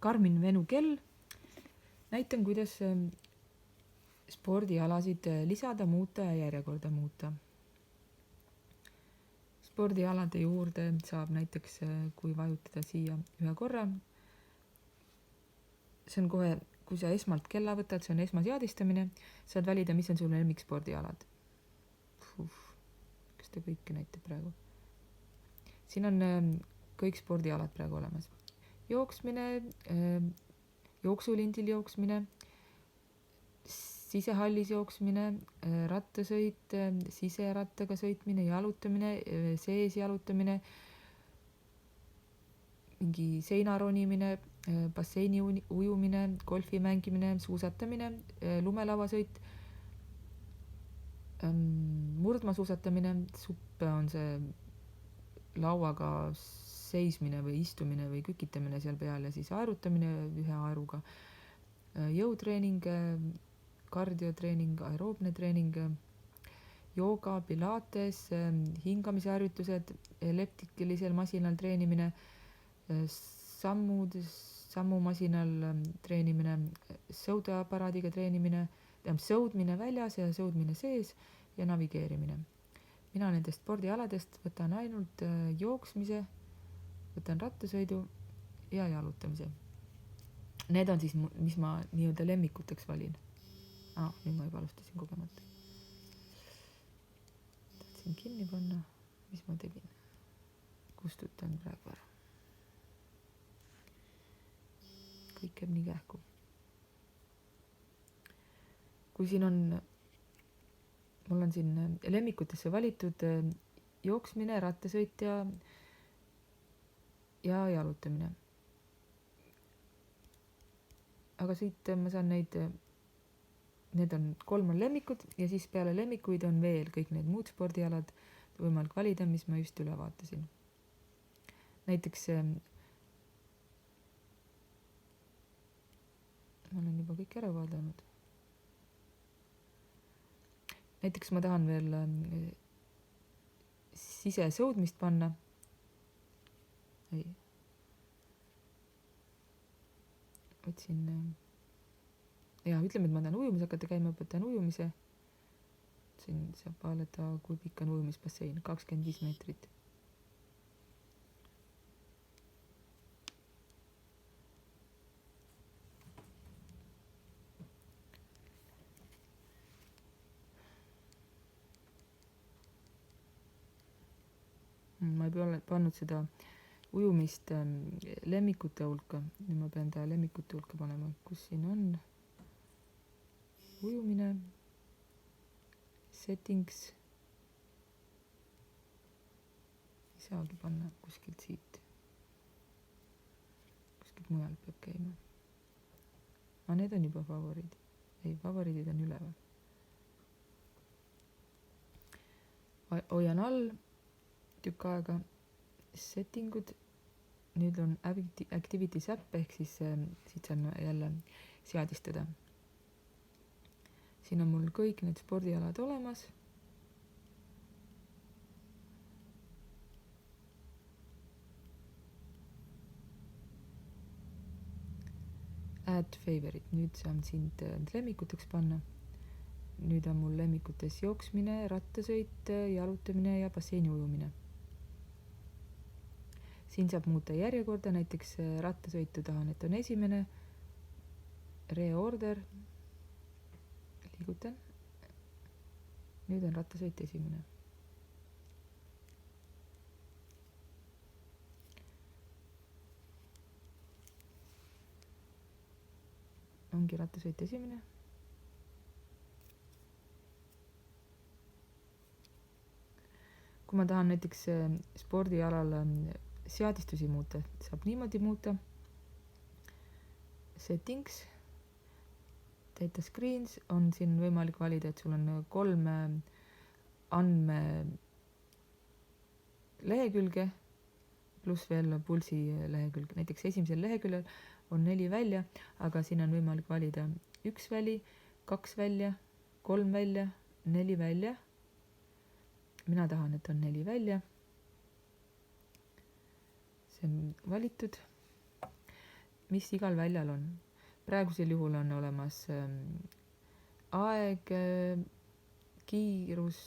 Karmin Venu kell. Näitan, kuidas spordialasid lisada, muuta ja järjekorda muuta. Spordialade juurde saab näiteks, kui vajutada siia ühe korra, see on kohe, kui sa esmalt kella võtad, see on esmaseadistamine, saad valida, mis on sul lemmikspordialad. Kas ta kõike näitab praegu? Siin on kõik spordialad praegu olemas. Jooksmine, jooksulindil jooksmine, sisehallis jooksmine, rattasõit, siserattaga sõitmine, jalutamine, sees jalutamine, mingi seina ronimine, basseini ujumine, golfi mängimine, suusatamine, lumelavasõit, murdmaasuusatamine, suppe on see lauaga seismine või istumine või kükitamine seal peal ja siis aerutamine ühe aeruga, jõutreening, kardiotreening, aeroobne treening, jooga, pilates, hingamisharjutused, elliptilisel masinal treenimine, sammumasinal treenimine, sõudeaparaadiga treenimine, sõudmine väljas ja sõudmine sees ja navigeerimine. Mina nendest spordialadest võtan ainult jooksmise, võtan rattasõidu ja jalutamise. Need on siis, mis ma nii-öelda lemmikuteks valin. Nüüd ma juba alustasin kogemata. Tahtsin kinni panna, mis ma tegin. Kustutan praegu ära. Kõik jääb nii kähku. Kui siin on, mul on siin lemmikutesse valitud jooksmine, rattasõit ja jalutamine. Aga siit ma saan need on 3 on lemmikud ja siis peale lemmikuid on veel kõik need muud spordialad võimalik valida, mis ma just üle vaatasin. Näiteks ma olen juba kõik ära vaadanud. Näiteks ma tahan veel sisesõudmist panna. Võtsin, ütleme, et ma tahan ujumise hakata käima, võtan ujumise. Siin saab vaadata, kui pikk on ujumisbassein, 25 meetrit. Ma ei ole pannud seda ujumist lemmikute hulka. Nüüd ma pean ta lemmikute hulka panema. Kus siin on? Ujumine, settings. Ei saagi panna kuskilt siit. Kuskilt mujal peab käima. Need on juba favoriidid. Ei, favoriidid on üleval. Hoian all tükk aega settingud. Nüüd on activities app ehk siis siit saan jälle seadistada. Siin on mul kõik need spordialad olemas. Add favorite. Nüüd saan sind lemmikuteks panna. Nüüd on mul lemmikutes jooksmine, rattasõit, jalutamine ja basseini ujumine. Siin saab muuta järjekorda, näiteks rattasõitu tahan, et on esimene, reorder, liigutan, nüüd on rattasõit esimene. Ongi rattasõit esimene. Kui ma tahan näiteks spordialal seadistusi muuta, saab niimoodi muuta. Settings, data screens on siin võimalik valida, et sul on 3 andmelehekülge pluss veel pulsi lehekülg. Näiteks esimesel leheküljel on 4 välja, aga siin on võimalik valida 1 väli, 2 välja, 3 välja, 4 välja. Mina tahan, et on 4 välja. See on valitud. mis igal väljal on. Praegusel juhul on olemas aeg, kiirus,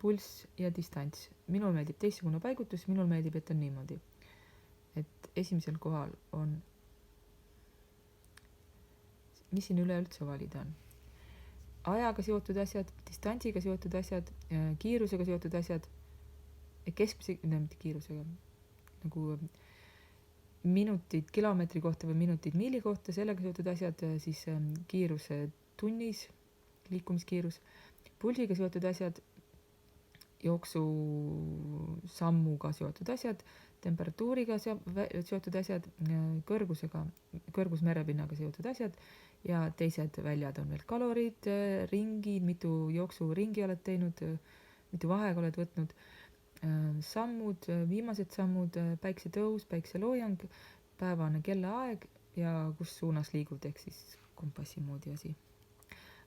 pulss ja distants. Minul meeldib teistsugune paigutus, minul meeldib, et on niimoodi. Et esimesel kohal on, mis siin üleüldse valida on? Ajaga seotud asjad, distantsiga seotud asjad, kiirusega seotud asjad, keskmise, mitte kiirusega, nagu minutid kilomeetri kohta või minutid miili kohta, sellega seotud asjad, siis kiirus tunnis, liikumiskiirus, pulsiga seotud asjad, jooksu sammuga seotud asjad, temperatuuriga seotud asjad, kõrgusmerepinnaga seotud asjad ja teised väljad on veel kalorid, ringid, mitu jooksuringi oled teinud, mitu vaheaega oled võtnud, sammud, viimased sammud, päiksetõus, päikseloojang, päevane kellaaeg ja kus suunas liigud, ehk siis kompassi moodi asi.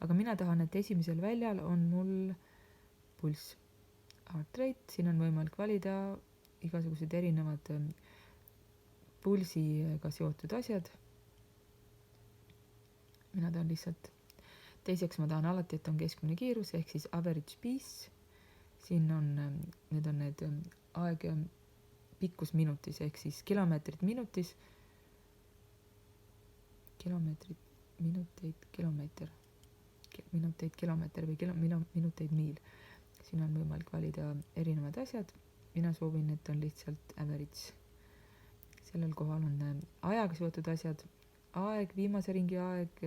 Aga mina tahan, et esimesel väljal on mul pulss, heart rate, siin on võimalik valida igasugused erinevad pulsiga seotud asjad. Mina tahan lihtsalt, teiseks ma tahan alati, et on keskmine kiirus, ehk siis average pace. Siin on, need on need aeg pikkus minutis, ehk siis kilomeetrid minutis, minuteid kilomeeter või minuteid miil. Siin on võimalik valida erinevad asjad. Mina soovin, et on lihtsalt average. Sellel kohal on ajaga seotud asjad, aeg, viimase ringi aeg,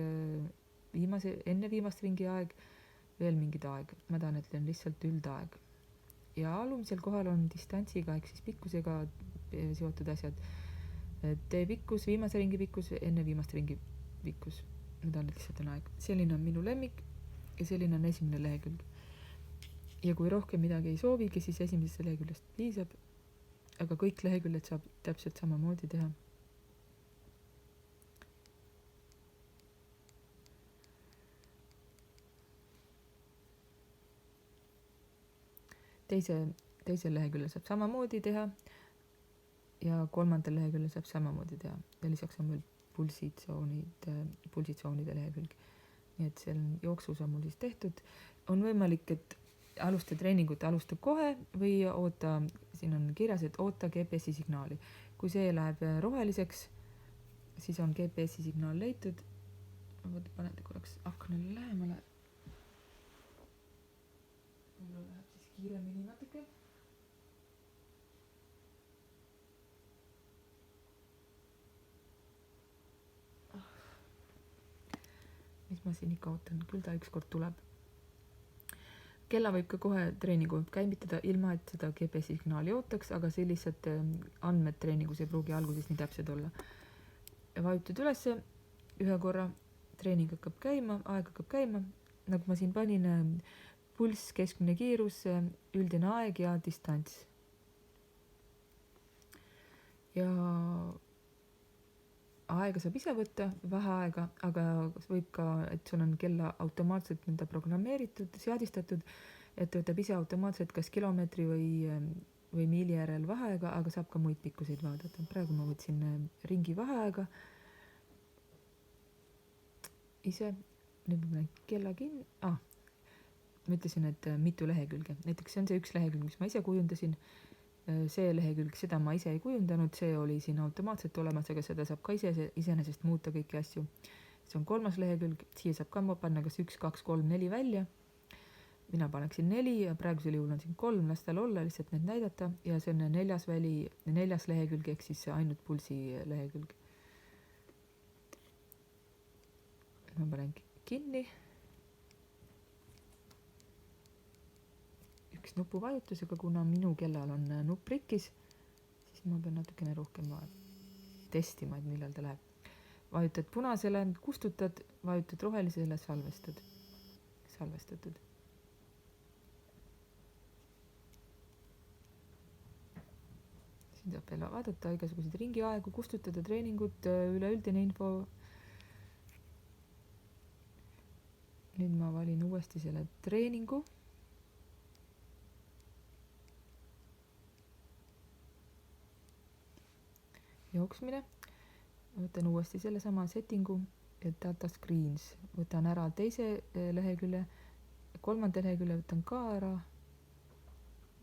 enne viimast ringi aeg, veel mingid aeg. Ma tahan, et on lihtsalt üldaeg. Ja alumisel kohal on distantsiga, ehk siis pikkusega seotud asjad. Tee pikkus, viimase ringi pikkus, enne viimast ringi pikkus. Ma tahan, et lihtsalt on aeg. Selline on minu lemmik ja selline on esimene lehekülg. Ja kui rohkem midagi ei soovigi, siis esimesest leheküljest piisab, aga kõik leheküljed saab täpselt samamoodi teha. Teisel leheküljel saab samamoodi teha ja kolmandal leheküljel saab samamoodi teha. Ja lisaks on veel pulsitsoonide lehekülg. Nii et see jooksus on mul siis tehtud. On võimalik, et alusta treeningut, alusta kohe või oota, siin on kirjas, et oota GPS-i signaali. Kui see läheb roheliseks, siis on GPS-i signaal leitud. Panete korraks aknale lähemale. Mul läheb siis kiiremini natuke. Mis ma siin ikka ootan, küll ta ükskord tuleb. Kella võib ka kohe treeningu käivitada ilma, et seda GPS-i signaali ootaks, aga sellised andmed treeningus ei pruugi alguses nii täpsed olla. Vajutad ülesse ühe korra, treening hakkab käima, aeg hakkab käima, nagu ma siin panin, pulss, keskmine kiirus, üldine aeg ja distants. Ja aega saab ise võtta, vähe aega, aga võib ka, et sul on kella automaatselt nõnda programmeeritud, seadistatud, et võtab ise automaatselt kas kilomeetri või miili järel vaheaega, aga saab ka muid pikkuseid vaadata. Praegu ma võtsin ringi vaheaega ise, nüüd ma kella kinni, ma ütlesin, et mitu lehekülge, näiteks see on see üks lehekülg, mis ma ise kujundasin. See lehekülg, seda ma ise ei kujundanud, see oli siin automaatselt olemas, aga seda saab ka iseenesest muuta kõiki asju. See on 3. lehekülg, siia saab ka panna kas 1, 2, 3, 4 välja. Mina paneksin 4 ja praegusel juhul on siin 3, las tal olla, lihtsalt need näidata ja see on 4. lehekülg, ehk siis ainult pulsi lehekülg. Ma panen kinni. Üks nupuvajutusega, kuna minu kellal on nupp rikkis, siis ma pean natukene rohkem testima, et millal ta läheb. Vajutad punasele, kustutad, vajutad rohelisele, salvestatud. Siin saab veel vaadata igasuguseid ringiaegu, kustutada treeningut, üleüldine info. Nüüd ma valin uuesti selle treeningu. Jooksmine võtan uuesti sellesama settingu, data screens, võtan ära teise lehekülje, kolmanda lehekülje võtan ka ära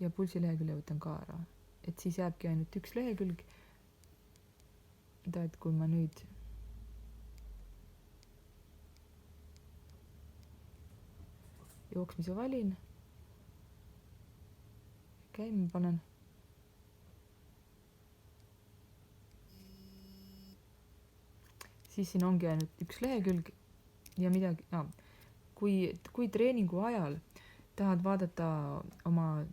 ja pulsi lehekülje võtan ka ära, et siis jääbki ainult üks lehekülg. Et kui ma nüüd jooksmise valin, käima panen, siis siin ongi ainult üks lehekülg ja midagi, kui treeningu ajal tahad vaadata oma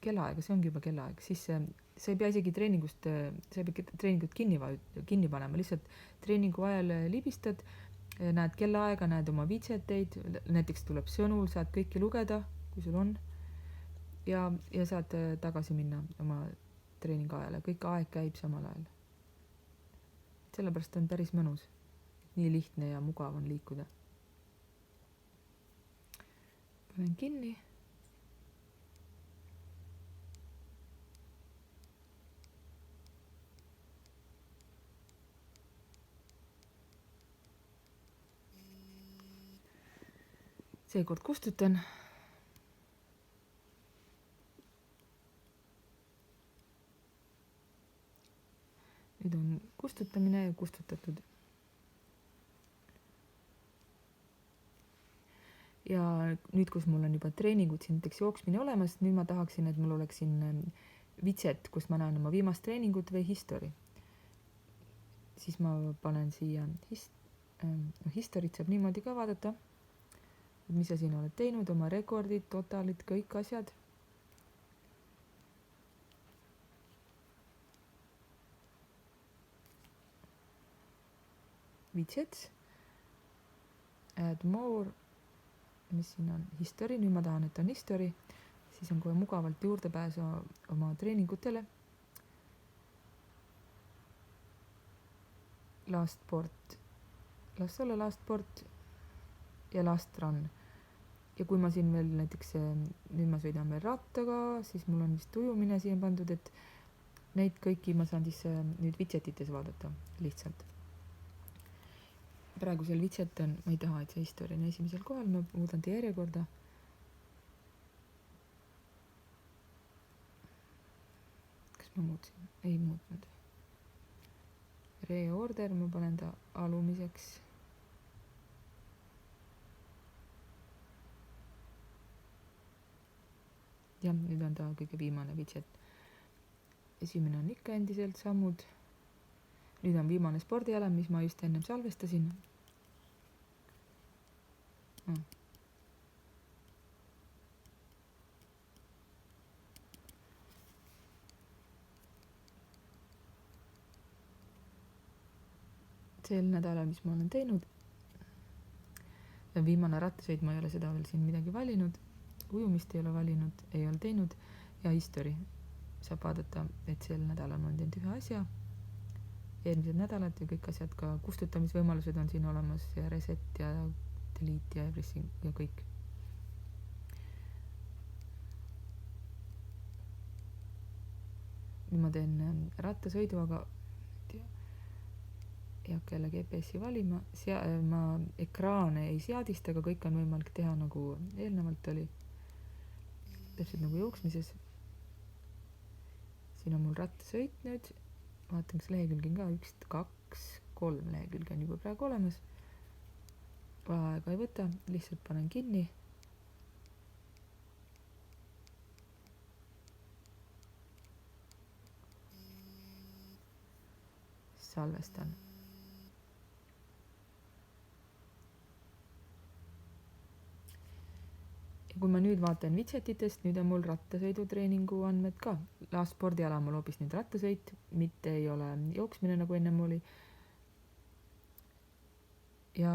kellaaega, see ongi juba kellaaeg, siis sa ei pea isegi treeningut kinni panema, lihtsalt treeningu ajal libistad, näed kellaaega, näed oma widgeteid, näiteks tuleb sõnul, saad kõiki lugeda, kui sul on, ja saad tagasi minna oma treeningu ajale, kõik aeg käib samal ajal. Sellepärast on päris mõnus, nii lihtne ja mugav on liikuda. Panen kinni. Seekord kustutan. Nüüd on kustutamine kustutatud. Ja nüüd, kus mul on juba treeningud siin näiteks jooksmine olemas, nüüd ma tahaksin, et mul oleks siin widget, kus ma näen oma viimast treeningut või history. Siis ma panen siia history't saab niimoodi ka vaadata, mis sa siin oled teinud, oma rekordid, totalid, kõik asjad. Widgets, add more, mis siin on history, nüüd ma tahan, et on history, siis on kohe mugavalt juurdepääsu oma treeningutele. Last sport, las olla last sport ja last run. Ja kui ma siin veel näiteks, nüüd ma sõidan veel rattaga, siis mul on vist ujumine siia pandud, et neid kõiki ma saan siis nüüd widgetites vaadata lihtsalt. Praegusel widget on, ma ei taha, et see history on esimesel kohal, ma muudan ta järjekorda. Kas ma muutsin? Ei muutnud. Reorder, ma panen ta alumiseks. Ja nüüd on ta kõige viimane widget. Esimene on ikka endiselt sammud. Nüüd on viimane spordiala, mis ma just ennem salvestasin. Sel nädalal, mis ma olen teinud. Viimane rattasõit, ma ei ole seda veel siin midagi valinud. Ujumist ei ole valinud, ei ole teinud. Ja history saab vaadata, et sel nädalal ma olen teinud ühe asja. Eelmised nädalad ja kõik asjad, ka kustutamisvõimalused on siin olemas ja reset ja delete ja everything ja kõik. Nüüd ma teen rattasõidu, aga ei hakka jälle GPS-i valima. Ma ekraane ei seadista, aga kõik on võimalik teha nagu eelnevalt oli. Täpselt nagu jooksmises. Siin on mul rattasõit nüüd. Vaatan, kas lehekülg on ka 1, 2, 3 lehekülg on juba praegu olemas. Aega ei võta, lihtsalt panen kinni. Salvestan. Ja kui ma nüüd vaatan widgetitest, nüüd on mul rattasõidutreeningu andmed ka. Last spordiala mul hoopis nüüd rattasõit, mitte ei ole jooksmine nagu ennem oli. Ja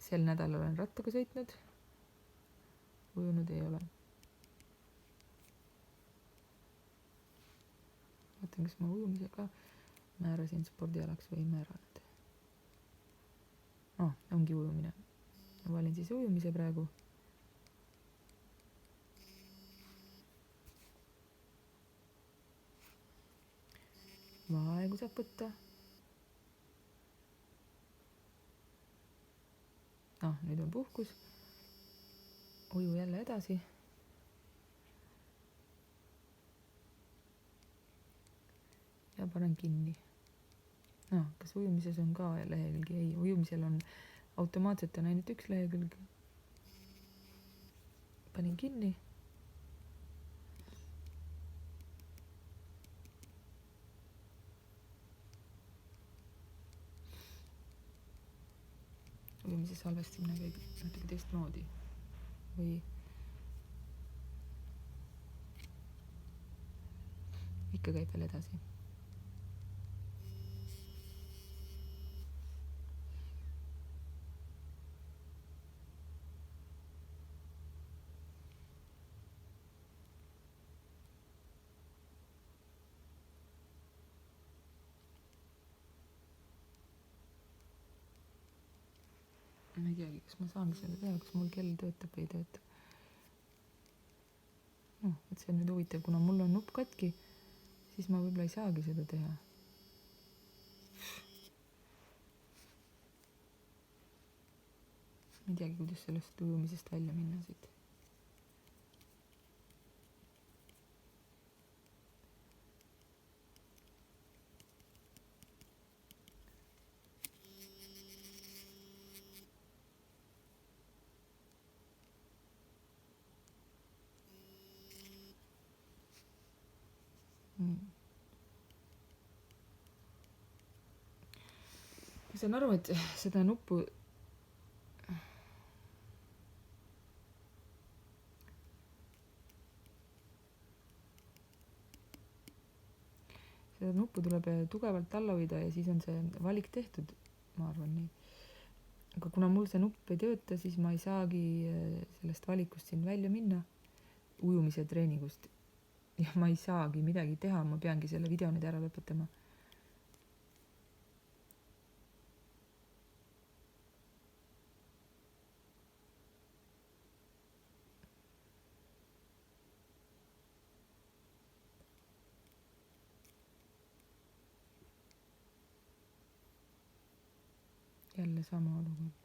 sel nädalal olen rattaga sõitnud. Ujunud ei ole. Vaatan, kas ma ujumisega määrasin spordialaks või ei määranud. Ongi ujumine. Ma valin siis ujumise praegu. vaegu saab võtta. Nüüd on puhkus. Uju jälle edasi. Ja panen kinni. Kas ujumises on ka lehekülgi? Ei, ujumisel on automaatselt on ainult üks lehekülg. Panin kinni. Ujumise salvestamine käib natuke teistmoodi või ikka käib veel edasi. Ma ei teagi, kas ma saangi seda teha, kas mul kell töötab või ei tööta. Et see on nüüd huvitav, kuna mul on nupp katki, siis ma võib-olla ei saagi seda teha. Ma ei teagi, kuidas sellest ujumisest välja minna siit. Ma saan aru, et seda nuppu tuleb tugevalt alla hoida ja siis on see valik tehtud, ma arvan nii. Aga kuna mul see nupp ei tööta, siis ma ei saagi sellest valikust siin välja minna, ujumise treeningust. Ja ma ei saagi midagi teha, ma peangi selle video nüüd ära lõpetama. Jälle sama olukord.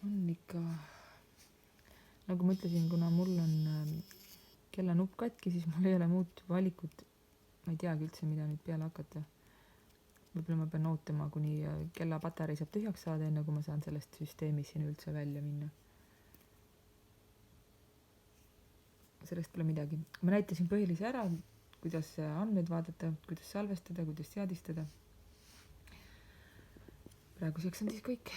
On ikka, nagu ma ütlesin, kuna mul on kella nupp katki, siis mul ei ole muud valikut. Ma ei teagi üldse, mida nüüd peale hakata. Võib-olla ma pean ootama, kuni kella patarei saab tühjaks saada, enne kui ma saan sellest süsteemist siin üldse välja minna. Sellest pole midagi. Ma näitasin põhilise ära, kuidas andmeid vaadata, kuidas salvestada, kuidas seadistada. Praeguseks on siis kõik.